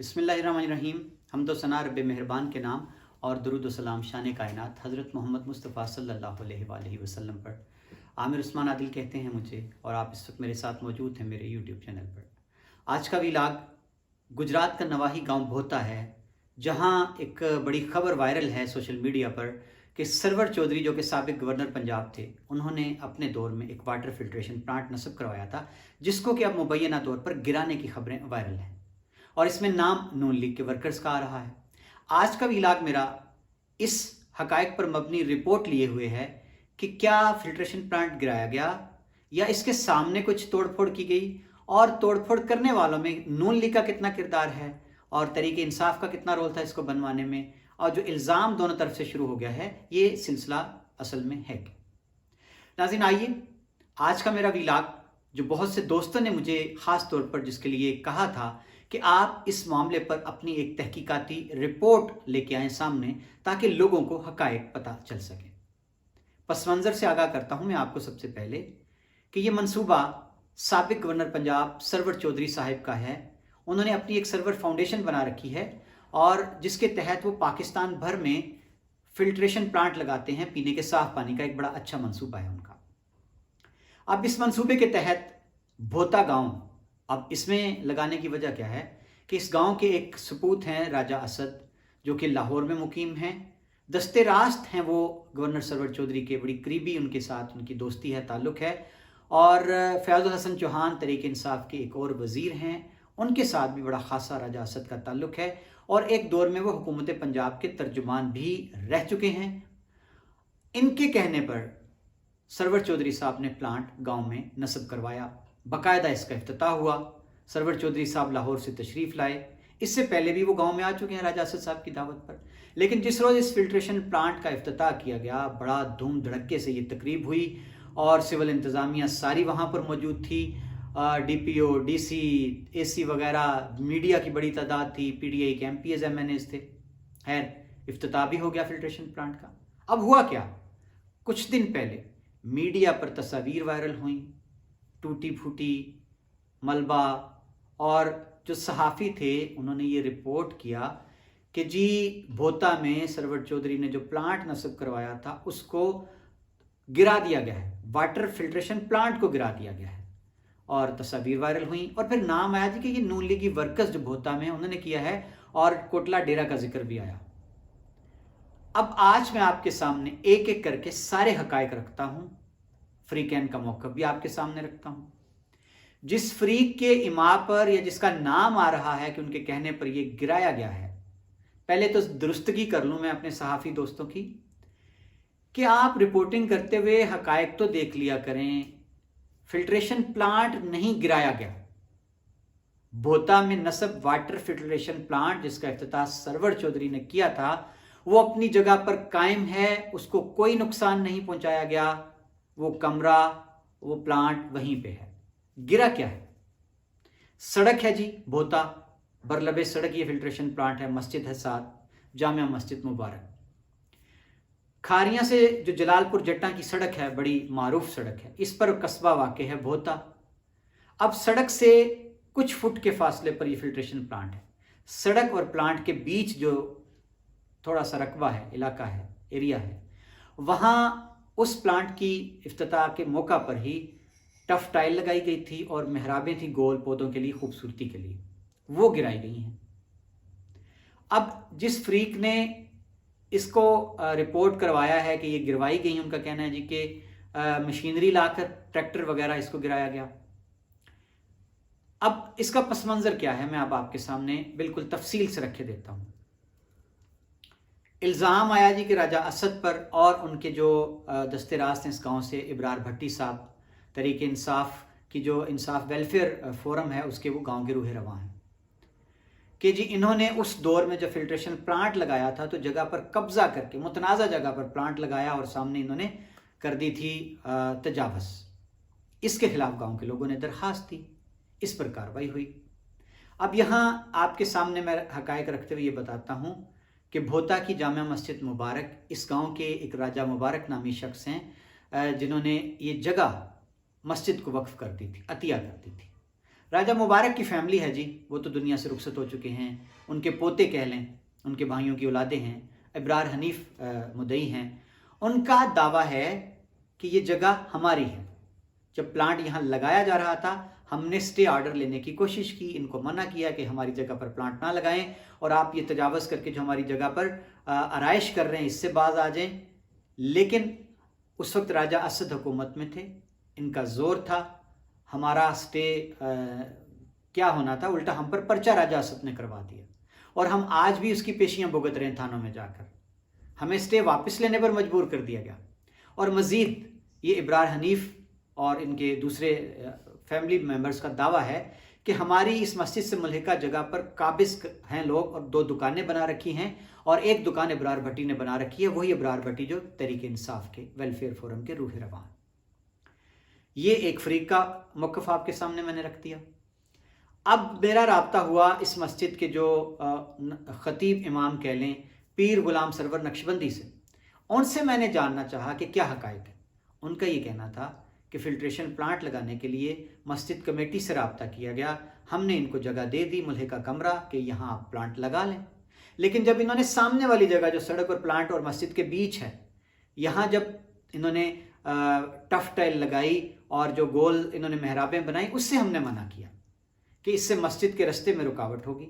बिस्मिल्लाहिर्रहमानिर्रहीम। हम्द व सना रब मेहरबान के नाम और दुरूद व सलाम शान कायनात हज़रत मोहम्मद मुस्तफ़ा सल्लल्लाहु अलैहि वसल्लम पर। आमिर उस्मान आदिल कहते हैं मुझे, और आप इस वक्त मेरे साथ मौजूद हैं मेरे यूट्यूब चैनल पर। आज का व्लॉग गुजरात का नवाही गांव भोता है, जहां एक बड़ी खबर वायरल है सोशल मीडिया पर कि सरवर चौधरी जो कि साबिक गवर्नर पंजाब थे, उन्होंने अपने दौर में एक वाटर फिल्ट्रेशन प्लांट नस्ब करवाया था, जिसको कि अब मुबैना तौर पर गिराने की खबरें वायरल हैं और इसमें नाम नून लीग के वर्कर्स का आ रहा है। आज का व्लॉग मेरा इस हकायक पर मबनी रिपोर्ट लिए हुए है कि क्या फिल्ट्रेशन प्लांट गिराया गया या इसके सामने कुछ तोड़फोड़ की गई, और तोड़फोड़ करने वालों में नून लीग का कितना किरदार है और तरीके इंसाफ का कितना रोल था इसको बनवाने में, और जो इल्ज़ाम दोनों तरफ से शुरू हो गया है, ये सिलसिला असल में है क्या। नाज़रीन, आइए आज का मेरा व्लॉग, जो बहुत से दोस्तों ने मुझे ख़ास तौर पर जिसके लिए कहा था कि आप इस मामले पर अपनी एक तहकीकाती रिपोर्ट लेके आएँ सामने, ताकि लोगों को हकायक पता चल सके। पस मंज़र से आगाह करता हूँ मैं आपको सबसे पहले कि ये मंसूबा साबिक गवर्नर पंजाब सरवर चौधरी साहिब का है। उन्होंने अपनी एक सरवर फाउंडेशन बना रखी है और जिसके तहत वो पाकिस्तान भर में फिल्ट्रेशन प्लांट लगाते हैं, पीने के साफ पानी का एक बड़ा अच्छा मंसूबा है उनका। अब इस मंसूबे के तहत भोता गांव, अब इसमें लगाने की वजह क्या है कि इस गांव के एक सपूत हैं राजा असद, जो कि लाहौर में मुकीम हैं। दस्ते रास्त हैं वो गवर्नर सरवर चौधरी के, बड़ी करीबी उनके साथ उनकी दोस्ती है, ताल्लुक़ है। और फयाज़ुल हसन चौहान तरीके इंसाफ के एक और वज़ीर हैं, उनके साथ भी बड़ा खासा राजा असद का ताल्लुक़ है और एक दौर में वो हुकूमत पंजाब के तर्जुमान भी रह चुके हैं। इनके कहने पर सरवर चौधरी साहब ने प्लांट गांव में नस्ब करवाया, बाकायदा इसका इफ्तिताह हुआ। सरवर चौधरी साहब लाहौर से तशरीफ़ लाए, इससे पहले भी वो गांव में आ चुके हैं राजा असद साहब की दावत पर। लेकिन जिस रोज़ इस फिल्ट्रेशन प्लांट का इफ्तिताह किया गया, बड़ा धूम धड़क्के से ये तकरीब हुई और सिविल इंतज़ामिया सारी वहाँ पर मौजूद थी। DPO, DC, AC वगैरह, मीडिया की बड़ी तादाद थी, PDI के MPs MNAs थे। खैर, इफ्तिताह भी हो गया फिल्ट्रेशन प्लांट का। अब हुआ क्या, कुछ दिन पहले मीडिया पर तस्वीर वायरल हुई, टूटी फूटी मलबा, और जो सहाफ़ी थे उन्होंने ये रिपोर्ट किया कि जी भोता में सरवर चौधरी ने जो प्लांट नस्ब करवाया था उसको गिरा दिया गया है, वाटर फिल्ट्रेशन प्लांट को गिरा दिया गया है। और तस्वीर वायरल हुई और फिर नाम आया जी कि ये नून लीगी वर्कर्स जो भोता में उन्होंने किया है, और कोटला डेरा का जिक्र भी आया। अब आज मैं आपके सामने एक एक करके सारे हकायक रखता हूं, फ्रीकैन का मौका भी आपके सामने रखता हूं। जिस फ्रीक के इमा पर या जिसका नाम आ रहा है कि उनके कहने पर यह गिराया गया है, पहले तो दुरुस्तगी कर लूं मैं अपने सहाफ़ी दोस्तों की कि आप रिपोर्टिंग करते हुए हकायक तो देख लिया करें। फिल्ट्रेशन प्लांट नहीं गिराया गया, भोता में नस्ब वाटर फिल्ट्रेशन प्लांट जिसका इफ्तिताह सरवर चौधरी ने किया था, वो अपनी जगह पर कायम है, उसको कोई नुकसान नहीं पहुंचाया गया। वो कमरा, वो प्लांट वहीं पे है। गिरा क्या है, सड़क है जी भोता, बरलबे सड़क ये फिल्ट्रेशन प्लांट है, मस्जिद है साथ, जामिया मस्जिद मुबारक। खारियां से जो जलालपुर जट्टा की सड़क है, बड़ी मारूफ सड़क है, इस पर कस्बा वाक़ है भोता। अब सड़क से कुछ फुट के फासले पर यह फिल्ट्रेशन प्लांट है। सड़क और प्लांट के बीच जो थोड़ा सा रकबा है, इलाका है, एरिया है, वहाँ उस प्लांट की इफ्तिताह के मौका पर ही टफ टाइल लगाई गई थी और मेहराबें थी गोल पौधों के लिए, खूबसूरती के लिए, वो गिराई गई हैं। अब जिस फ्रीक ने इसको रिपोर्ट करवाया है कि ये गिरवाई गई, उनका कहना है जी कि मशीनरी लाकर ट्रैक्टर वगैरह इसको गिराया गया। अब इसका पस मंज़र क्या है, मैं अब आपके सामने बिल्कुल तफसील से रखे देता हूँ। इल्ज़ाम आया जी कि राजा असद पर और उनके जो दस्ते रास्त हैं इस गाँव से, इब्रार भट्टी साहब, तरीके इंसाफ की जो इंसाफ वेलफेयर फोरम है उसके वो गांव के रूह रवां हैं, कि जी इन्होंने उस दौर में जब फिल्ट्रेशन प्लांट लगाया था तो जगह पर कब्जा करके मुतनाज़ा जगह पर प्लांट लगाया और सामने इन्होंने कर दी थी तजावज़। इसके खिलाफ गांव के लोगों ने दरख्वास्त दी, इस पर कार्रवाई हुई। अब यहाँ आपके सामने मैं हकायक रखते हुए ये बताता हूँ कि भोता की जामिया मस्जिद मुबारक, इस गाँव के एक राजा मुबारक नामी शख्स हैं जिन्होंने ये जगह मस्जिद को वक्फ कर दी थी, अतिया कर दी थी। राजा मुबारक की फैमिली है जी, वो तो दुनिया से रुखसत हो चुके हैं, उनके पोते कह लें, उनके भाइयों की औलादें हैं, इब्रार हनीफ मुदई हैं। उनका दावा है कि ये जगह हमारी है। जब प्लांट यहाँ लगाया जा रहा था, हमने स्टे ऑर्डर लेने की कोशिश की, इनको मना किया कि हमारी जगह पर प्लांट ना लगाएं और आप ये तजावज़ करके जो हमारी जगह पर आराइश कर रहे हैं इससे बाज आ जाएं। लेकिन उस वक्त राजा असद हुकूमत में थे, इनका ज़ोर था, हमारा स्टे क्या होना था, उल्टा हम पर पर्चा राजा असद ने करवा दिया और हम आज भी उसकी पेशियां भुगत रहे हैं थानों में जाकर। हमें स्टे वापस लेने पर मजबूर कर दिया गया। और मज़ीद ये इब्रार हनीफ और इनके दूसरे फैमिली मेंबर्स का दावा है कि हमारी इस मस्जिद से मुल्हिका जगह पर काबिज हैं लोग और 2 दुकानें बना रखी हैं और एक दुकान इब्रार भट्टी ने बना रखी है, वही इब्रार भट्टी जो तहरीक इंसाफ के वेलफेयर फोरम के रूह रवां। ये एक फरीक का मौक़िफ़ आपके सामने मैंने रख दिया। अब मेरा राब्ता हुआ इस मस्जिद के जो ख़तीब इमाम कह लें, पीर गुलाम सरवर नक्शबंदी से। उनसे मैंने जानना चाहा कि क्या हक़ाइक़ है। उनका ये कहना था कि फ़िल्ट्रेशन प्लांट लगाने के लिए मस्जिद कमेटी से रब्ता किया गया, हमने इनको जगह दे दी मुल्हिका कमरा कि यहाँ आप प्लांट लगा लें। लेकिन जब इन्होंने सामने वाली जगह जो सड़क और प्लांट और मस्जिद के बीच है, यहाँ जब इन्होंने टफ टाइल लगाई और जो गोल इन्होंने मेहराबें बनाई, उससे हमने मना किया कि इससे मस्जिद के रास्ते में रुकावट होगी।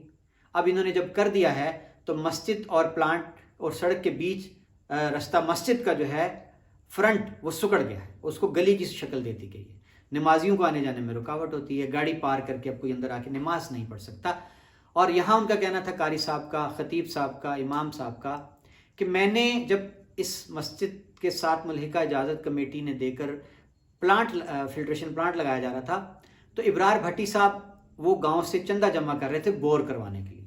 अब इन्होंने जब कर दिया है तो मस्जिद और प्लांट और सड़क के बीच रास्ता मस्जिद का जो है फ्रंट वो सुकड़ गया है, उसको गली की शक्ल दे दी गई है। नमाजियों को आने जाने में रुकावट होती है, गाड़ी पार करके अब कोई अंदर आके नमाज नहीं पढ़ सकता। और यहाँ उनका कहना था कारी साहब का, ख़तीब साहब का, इमाम साहब का, कि मैंने जब इस मस्जिद के साथ मुल्हिका इजाज़त कमेटी ने देकर फ़िल्ट्रेशन प्लांट लगाया जा रहा था, तो इब्रार भट्टी साहब वो गांव से चंदा जमा कर रहे थे बोर करवाने के लिए।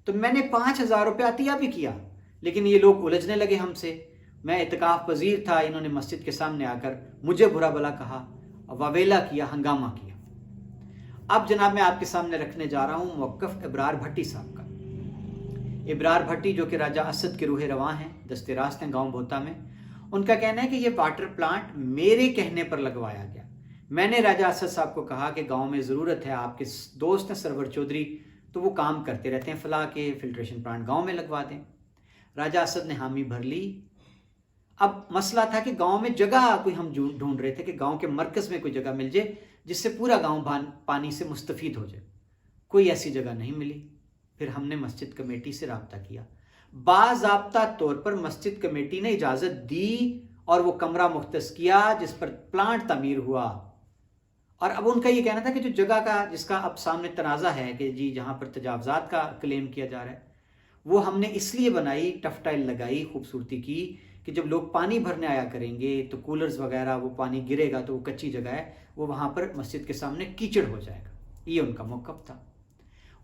तो मैंने 5,000 रुपये अतिया भी किया, लेकिन ये लोग उलझने लगे हमसे। मैं इत्काफ़ पजीर था, इन्होंने मस्जिद के सामने आकर मुझे बुरा भला कहा, वावेला किया, हंगामा किया। अब जनाब मैं आपके सामने रखने जा रहा हूँ मौक़िफ़ इब्रार भट्टी साहब का। इब्रार भट्टी जो कि राजा असद के रूह रवां हैं, दस्ते रास्त हैं गाँव भोता में। उनका कहना है कि ये वाटर प्लांट मेरे कहने पर लगवाया गया। मैंने राजा असद साहब को कहा कि गांव में ज़रूरत है, आपके दोस्त हैं सरवर चौधरी, तो वो काम करते रहते हैं फलाह के फ़िल्ट्रेशन प्लांट गांव में लगवा दें। राजा असद ने हामी भर ली। अब मसला था कि गांव में जगह कोई हम ढूंढ रहे थे कि गांव के मरकज़ में कोई जगह मिल जाए जिससे पूरा गांव पानी से मुस्तफ़ीद हो जाए। कोई ऐसी जगह नहीं मिली। फिर हमने मस्जिद कमेटी से रब्ता किया। बाज़ाब्ता तौर पर मस्जिद कमेटी ने इजाज़त दी और वो कमरा मुख्तस किया जिस पर प्लांट तामीर हुआ। और अब उनका ये कहना था कि जो जगह का जिसका अब सामने तनाज़ा है कि जी जहाँ पर तजावज़ात का क्लेम किया जा रहा है, वो हमने इसलिए बनाई, टफ टाइल लगाई, खूबसूरती की कि जब लोग पानी भरने आया करेंगे तो कूलर्स वगैरह वो पानी गिरेगा तो वो कच्ची जगह है, वो वहाँ पर मस्जिद के सामने कीचड़ हो जाएगा। ये उनका मौक़िफ़ था।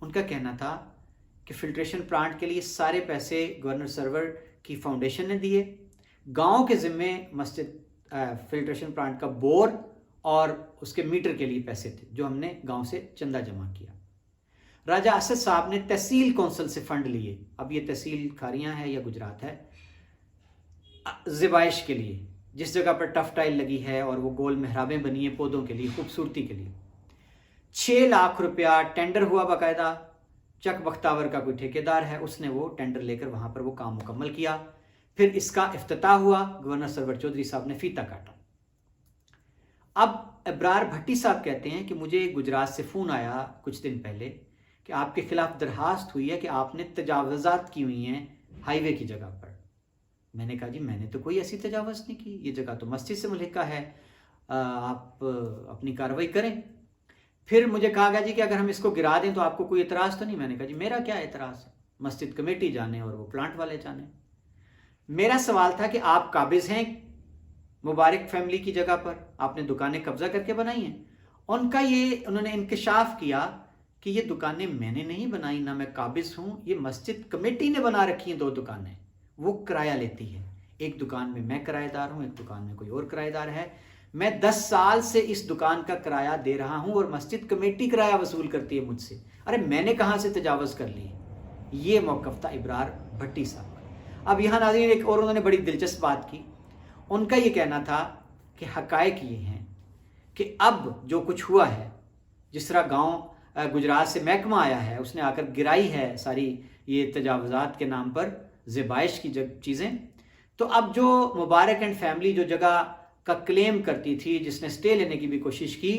उनका कहना था कि फ़िल्ट्रेशन प्लांट के लिए सारे पैसे गवर्नर सरवर की फाउंडेशन ने दिए। गांव के ज़िम्मे मस्जिद फ़िल्ट्रेशन प्लांट का बोर और उसके मीटर के लिए पैसे थे जो हमने गांव से चंदा जमा किया। राजा असद साहब ने तहसील कौंसिल से फ़ंड लिए। अब ये तहसील खारियाँ है या गुजरात है, ज़िबाइश के लिए, जिस जगह पर टफ टाइल लगी है और वो गोल मेहराबें बनी है पौधों के लिए, खूबसूरती के लिए। 6 लाख रुपया टेंडर हुआ बाकायदा। चक बख्तावर का कोई ठेकेदार है, उसने वो टेंडर लेकर वहाँ पर वो काम मुकम्मल किया। फिर इसका इफ्तिताह हुआ, गवर्नर सरवर चौधरी साहब ने फीता काटा। अब इब्रार भट्टी साहब कहते हैं कि मुझे गुजरात से फ़ोन आया कुछ दिन पहले कि आपके ख़िलाफ़ दरखास्त हुई है कि आपने तजावज़ात की हुई हैं हाईवे की जगह पर। मैंने कहा जी मैंने तो कोई ऐसी तजावज़ नहीं की, ये जगह तो मस्जिद से मुल्हिका है, आप अपनी कार्रवाई करें। फिर मुझे कहा गया जी कि अगर हम इसको गिरा दें तो आपको कोई एतराज़ तो नहीं। मैंने कहा जी मेरा क्या एतराज़ है, मस्जिद कमेटी जाने और वो प्लांट वाले जाने। मेरा सवाल था कि आप काबिज़ हैं मुबारक फैमिली की जगह पर, आपने दुकानें कब्ज़ा करके बनाई हैं। उन्होंने इंकशाफ किया कि ये दुकानें मैंने नहीं बनाई, ना मैं काबिज़ हूँ, ये मस्जिद कमेटी ने बना रखी हैं 2 दुकानें, वो किराया लेती है। एक दुकान में मैं किराएदार हूँ, एक दुकान में कोई और किराएदार है। मैं 10 साल से इस दुकान का किराया दे रहा हूँ और मस्जिद कमेटी किराया वसूल करती है मुझसे। अरे मैंने कहाँ से तजावज़ कर ली? ये मौक़िफ़ था इब्रार भट्टी साहब का। अब यहाँ नाज़रीन एक और उन्होंने बड़ी दिलचस्प बात की। उनका ये कहना था कि हक़ाइक़ ये हैं कि अब जो कुछ हुआ है, जिस तरह गाँव گجرات سے محکمہ آیا ہے، اس نے آ کر گرائی ہے ساری یہ تجاوزات کے نام پر زبائش کی چیزیں. تو اب جو مبارک اینڈ فیملی جو جگہ کا کلیم کرتی تھی، جس نے سٹے لینے کی بھی کوشش کی،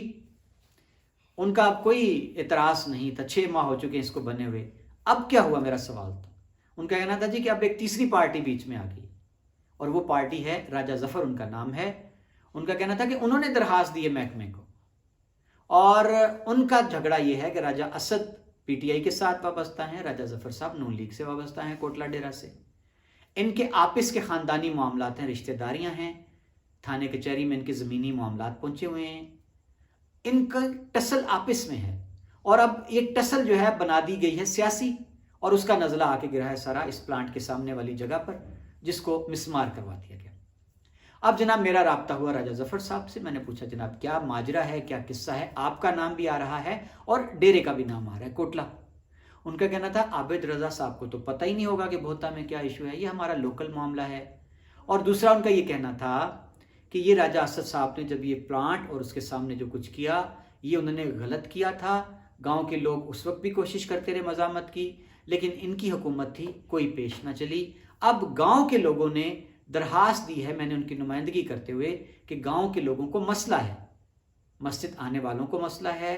ان کا اب کوئی اعتراض نہیں تھا. 6 ماہ ہو چکے ہیں اس کو بنے ہوئے. اب کیا ہوا میرا سوال تھا. ان کا کہنا تھا جی کہ اب ایک تیسری پارٹی بیچ میں آ گئی، اور وہ پارٹی ہے راجہ ظفر، ان کا نام ہے. ان کا کہنا تھا کہ انہوں نے درخواست دی ہے محکمے کو، اور ان کا جھگڑا یہ ہے کہ راجہ اسد پی ٹی آئی کے ساتھ وابستہ ہیں، راجہ ظفر صاحب نون لیگ سے وابستہ ہیں، کوٹلہ ڈیرہ سے. ان کے آپس کے خاندانی معاملات ہیں، رشتہ داریاں ہیں، تھانے کچہری میں ان کے زمینی معاملات پہنچے ہوئے ہیں، ان کا ٹسل آپس میں ہے. اور اب ایک ٹسل جو ہے بنا دی گئی ہے سیاسی، اور اس کا نزلہ آ کے گرا ہے سارا اس پلانٹ کے سامنے والی جگہ پر، جس کو مسمار کروا دیا گیا. اب جناب میرا رابطہ ہوا راجہ ظفر صاحب سے. میں نے پوچھا جناب کیا ماجرا ہے، کیا قصہ ہے؟ آپ کا نام بھی آ رہا ہے اور ڈیرے کا بھی نام آ رہا ہے، کوٹلہ. ان کا کہنا تھا عابد رضا صاحب کو تو پتہ ہی نہیں ہوگا کہ بھوتا میں کیا ایشو ہے، یہ ہمارا لوکل معاملہ ہے. اور دوسرا ان کا یہ کہنا تھا کہ یہ راجہ اسد صاحب نے جب یہ پلانٹ اور اس کے سامنے جو کچھ کیا، یہ انہوں نے غلط کیا تھا. گاؤں کے لوگ اس وقت بھی کوشش کرتے رہے مزاحمت کی، لیکن ان کی حکومت تھی، کوئی پیش نہ چلی. اب گاؤں کے لوگوں نے درخواست دی ہے، میں نے ان کی نمائندگی کرتے ہوئے، کہ گاؤں کے لوگوں کو مسئلہ ہے، مسجد آنے والوں کو مسئلہ ہے،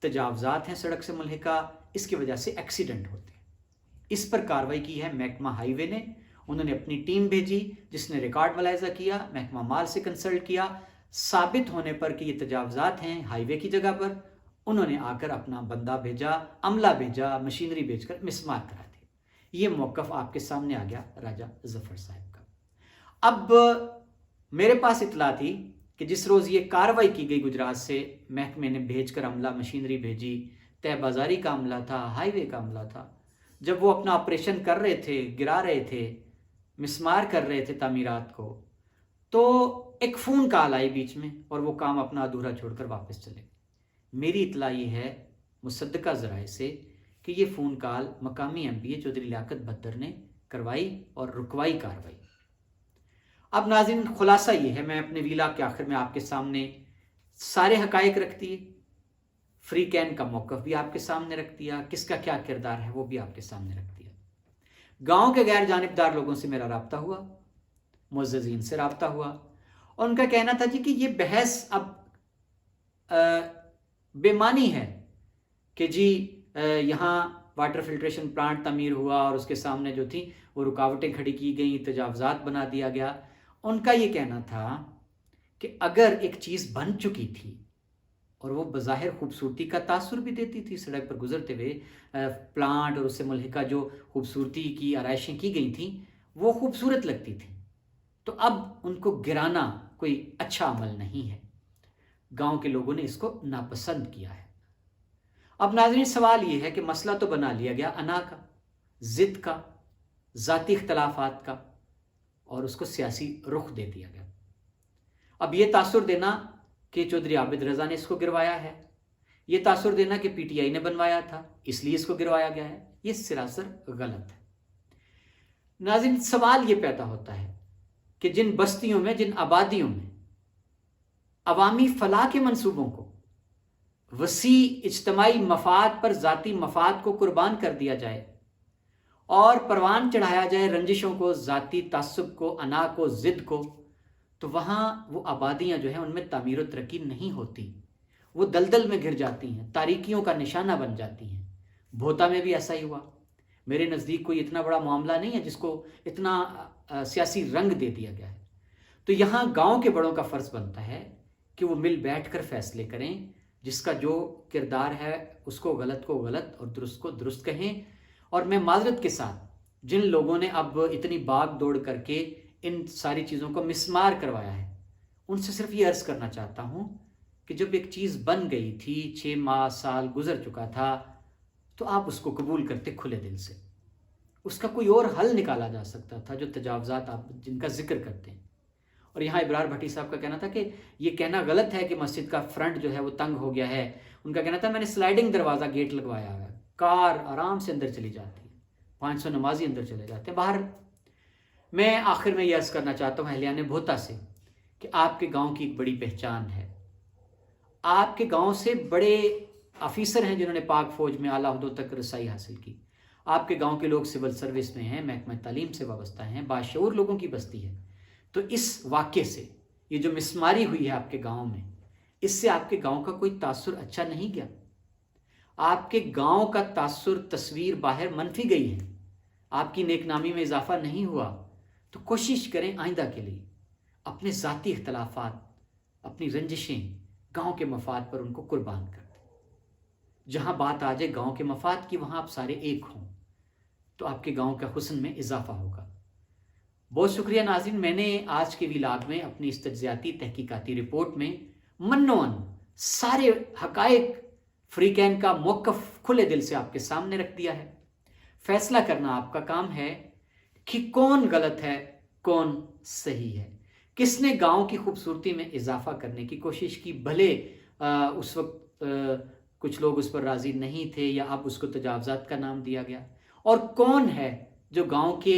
تجاوزات ہیں سڑک سے ملحقہ، اس کی وجہ سے ایکسیڈنٹ ہوتے ہیں. اس پر کارروائی کی ہے محکمہ ہائی وے نے. انہوں نے اپنی ٹیم بھیجی جس نے ریکارڈ ملاحظہ کیا، محکمہ مال سے کنسلٹ کیا. ثابت ہونے پر کہ یہ تجاوزات ہیں ہائی وے کی جگہ پر، انہوں نے آ کر اپنا بندہ بھیجا، عملہ بھیجا، مشینری بھیج کر مسمار کرا دی. یہ موقف آپ کے سامنے آ گیا راجہ ظفر صاحب کا. اب میرے پاس اطلاع تھی کہ جس روز یہ کارروائی کی گئی گجرات سے، محکمے نے بھیج کر عملہ، مشینری بھیجی، طے بازاری کا عملہ تھا، ہائی وے کا عملہ تھا. جب وہ اپنا آپریشن کر رہے تھے، گرا رہے تھے، مسمار کر رہے تھے تعمیرات کو، تو ایک فون کال آئی بیچ میں، اور وہ کام اپنا ادھورا چھوڑ کر واپس چلے. میری اطلاع یہ ہے مصدقہ ذرائع سے کہ یہ فون کال مقامی ایم پی اے چودھری لیاقت بھدر نے کروائی اور رکوائی کارروائی. اب ناظرین خلاصہ یہ ہے، میں اپنے ویلا کے آخر میں آپ کے سامنے سارے حقائق رکھ دیے، فری کین کا موقف بھی آپ کے سامنے رکھ دیا، کس کا کیا کردار ہے وہ بھی آپ کے سامنے رکھ دیا. گاؤں کے غیر جانبدار لوگوں سے میرا رابطہ ہوا، معززین سے رابطہ ہوا، اور ان کا کہنا تھا جی کہ یہ بحث اب بے معنی ہے کہ جی یہاں واٹر فلٹریشن پلانٹ تعمیر ہوا اور اس کے سامنے جو تھی وہ رکاوٹیں کھڑی کی گئیں، تجاوزات بنا دیا گیا. ان کا یہ کہنا تھا کہ اگر ایک چیز بن چکی تھی اور وہ بظاہر خوبصورتی کا تاثر بھی دیتی تھی، سڑک پر گزرتے ہوئے پلانٹ اور اس سے ملحقہ جو خوبصورتی کی آرائشیں کی گئی تھیں وہ خوبصورت لگتی تھیں، تو اب ان کو گرانا کوئی اچھا عمل نہیں ہے. گاؤں کے لوگوں نے اس کو ناپسند کیا ہے. اب ناظرین سوال یہ ہے کہ مسئلہ تو بنا لیا گیا انا کا، ضد کا، ذاتی اختلافات کا، اور اس کو سیاسی رخ دے دیا گیا. اب یہ تاثر دینا کہ چودھری عابد رضا نے اس کو گروایا ہے، یہ تاثر دینا کہ پی ٹی آئی نے بنوایا تھا اس لیے اس کو گروایا گیا ہے، یہ سراسر غلط ہے. ناظرین سوال یہ پیدا ہوتا ہے کہ جن بستیوں میں، جن آبادیوں میں عوامی فلاح کے منصوبوں کو وسیع اجتماعی مفاد پر ذاتی مفاد کو قربان کر دیا جائے اور پروان چڑھایا جائے رنجشوں کو، ذاتی تعصب کو، انا کو، ضد کو، تو وہاں وہ آبادیاں جو ہیں ان میں تعمیر و ترقی نہیں ہوتی، وہ دلدل میں گر جاتی ہیں، تاریکیوں کا نشانہ بن جاتی ہیں. بھوتا میں بھی ایسا ہی ہوا. میرے نزدیک کوئی اتنا بڑا معاملہ نہیں ہے جس کو اتنا سیاسی رنگ دے دیا گیا ہے. تو یہاں گاؤں کے بڑوں کا فرض بنتا ہے کہ وہ مل بیٹھ کر فیصلے کریں، جس کا جو کردار ہے اس کو غلط کو غلط اور درست کو درست کہیں. اور میں معذرت کے ساتھ جن لوگوں نے اب اتنی باغ دوڑ کر کے ان ساری چیزوں کو مسمار کروایا ہے، ان سے صرف یہ عرض کرنا چاہتا ہوں کہ جب ایک چیز بن گئی تھی، 6 ماہ سال گزر چکا تھا، تو آپ اس کو قبول کرتے کھلے دل سے. اس کا کوئی اور حل نکالا جا سکتا تھا. جو تجاوزات آپ جن کا ذکر کرتے ہیں، اور یہاں ابرار بھٹی صاحب کا کہنا تھا کہ یہ کہنا غلط ہے کہ مسجد کا فرنٹ جو ہے وہ تنگ ہو گیا ہے. ان کا کہنا تھا میں نے سلائڈنگ دروازہ گیٹ لگوایا ہوا ہے، کار آرام سے اندر چلی جاتی ہے، 500 نمازی اندر چلے جاتے ہیں. باہر میں آخر میں یہ عرض کرنا چاہتا ہوں اہلیان بھوتا سے کہ آپ کے گاؤں کی ایک بڑی پہچان ہے. آپ کے گاؤں سے بڑے آفیسر ہیں جنہوں نے پاک فوج میں اعلیٰ عہدوں تک رسائی حاصل کی، آپ کے گاؤں کے لوگ سول سروس میں ہیں، محکمہ تعلیم سے وابستہ ہیں، باشعور لوگوں کی بستی ہے، تو اس واقعے سے یہ جو مسماری ہوئی ہے آپ کے گاؤں میں، اس سے آپ کے گاؤں کا کوئی تاثر اچھا نہیں گیا، آپ کے گاؤں کا تاثر، تصویر باہر منفی گئی ہے، آپ کی نیک نامی میں اضافہ نہیں ہوا، تو کوشش کریں آئندہ کے لیے اپنے ذاتی اختلافات، اپنی رنجشیں گاؤں کے مفاد پر ان کو قربان کر دیں۔ جہاں بات آ جائے گاؤں کے مفاد کی، وہاں آپ سارے ایک ہوں، تو آپ کے گاؤں کا حسن میں اضافہ ہوگا۔ بہت شکریہ ناظرین، میں نے آج کے ویلاگ میں اپنی اس تجزیاتی تحقیقاتی رپورٹ میں منوان سارے حقائق فریقین کا موقف کھلے دل سے آپ کے سامنے رکھ دیا ہے۔ فیصلہ کرنا آپ کا کام ہے کہ کون غلط ہے، کون صحیح ہے، کس نے گاؤں کی خوبصورتی میں اضافہ کرنے کی کوشش کی، بھلے اس وقت کچھ لوگ اس پر راضی نہیں تھے یا اب اس کو تجاوزات کا نام دیا گیا، اور کون ہے جو گاؤں کے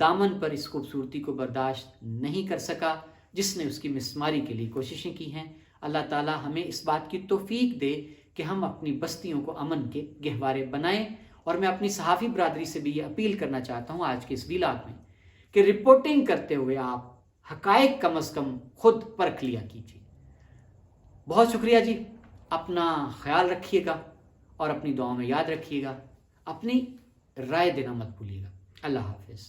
دامن پر اس خوبصورتی کو برداشت نہیں کر سکا، جس نے اس کی مسماری کے لیے کوششیں کی ہیں۔ اللہ تعالی ہمیں اس بات کی توفیق دے کہ ہم اپنی بستیوں کو امن کے گہوارے بنائیں۔ اور میں اپنی صحافی برادری سے بھی یہ اپیل کرنا چاہتا ہوں آج کے اس ویلاگ میں کہ رپورٹنگ کرتے ہوئے آپ حقائق کم از کم خود پرکھ لیا کیجیے۔ بہت شکریہ جی، اپنا خیال رکھیے گا اور اپنی دعاؤں میں یاد رکھیے گا، اپنی رائے دینا مت بھولیے گا۔ اللہ حافظ۔